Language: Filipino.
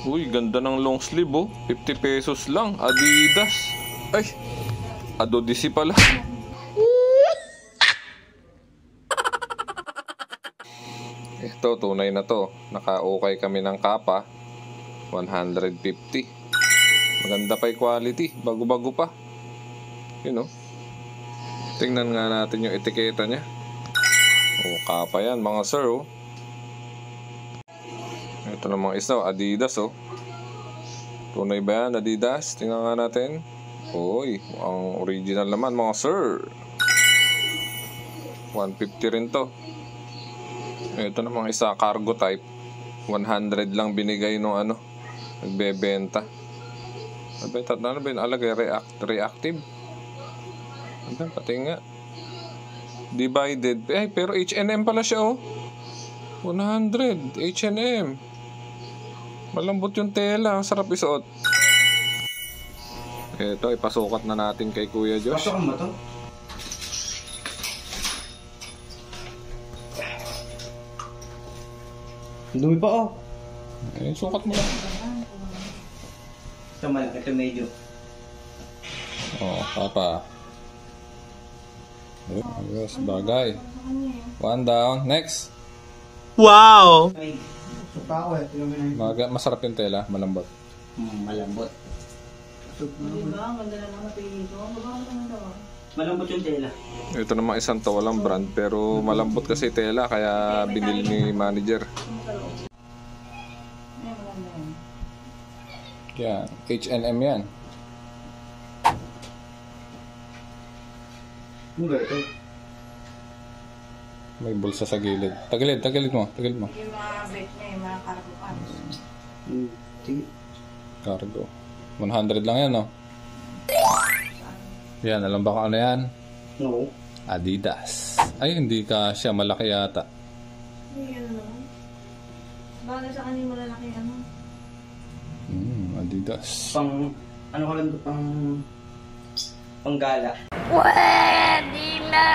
Uy, ganda ng long sleeve oh. 50 pesos lang. Adidas. Ay, Adodisi pala. Ito, tunay na to. Naka-okay kami ng kapa. 150. Maganda pa yung quality. Bago-bago pa. You know. Tingnan nga natin yung etiketa niya. Oh, kapa yan mga sir oh. Ito namang isa, Adidas oh. Tunay ba yan, Adidas? Tingnan nga natin. Uy, ang original naman mga sir. 150 rin to. Ito namang isa, cargo type. 100 lang binigay nung ano, nagbebenta. Nabenta na ba yung alagay? Reactive? Ano, pati nga. Divided. Eh, pero H&M pala siya oh. 100, H&M. Malambot yung tela, ang sarap isuot. Ito, ipasukat na natin kay Kuya Josh. Pasok mo to? Dumi pa oh. Eh, sukat mo lang. Ito malaki, ito medyo. Oh, papa. Ayos, bagay. One down. Next. Wow! Ay, suka ko eh. Masarap yung tela, malambot. Malambot. Diba? Ang ganda naman napili ko. Malambot yung tela. Ito namang isang to, walang brand, pero malambot kasi tela, kaya binili ni manager. Yan, H&M yan. Mura ito. May bulsa sa gilid. Tagilid mo. Yung mga bait niya, yung mga cargo pants. Cargo. 100 lang yan, no? Yan, alam ba kung ano yan? No. Adidas. Ay, hindi ka siya malaki yata. Ay, ano naman? Baka sa kanin mo lalaki ano? Adidas. Ano ka lang ito, pang gala. Pwede na!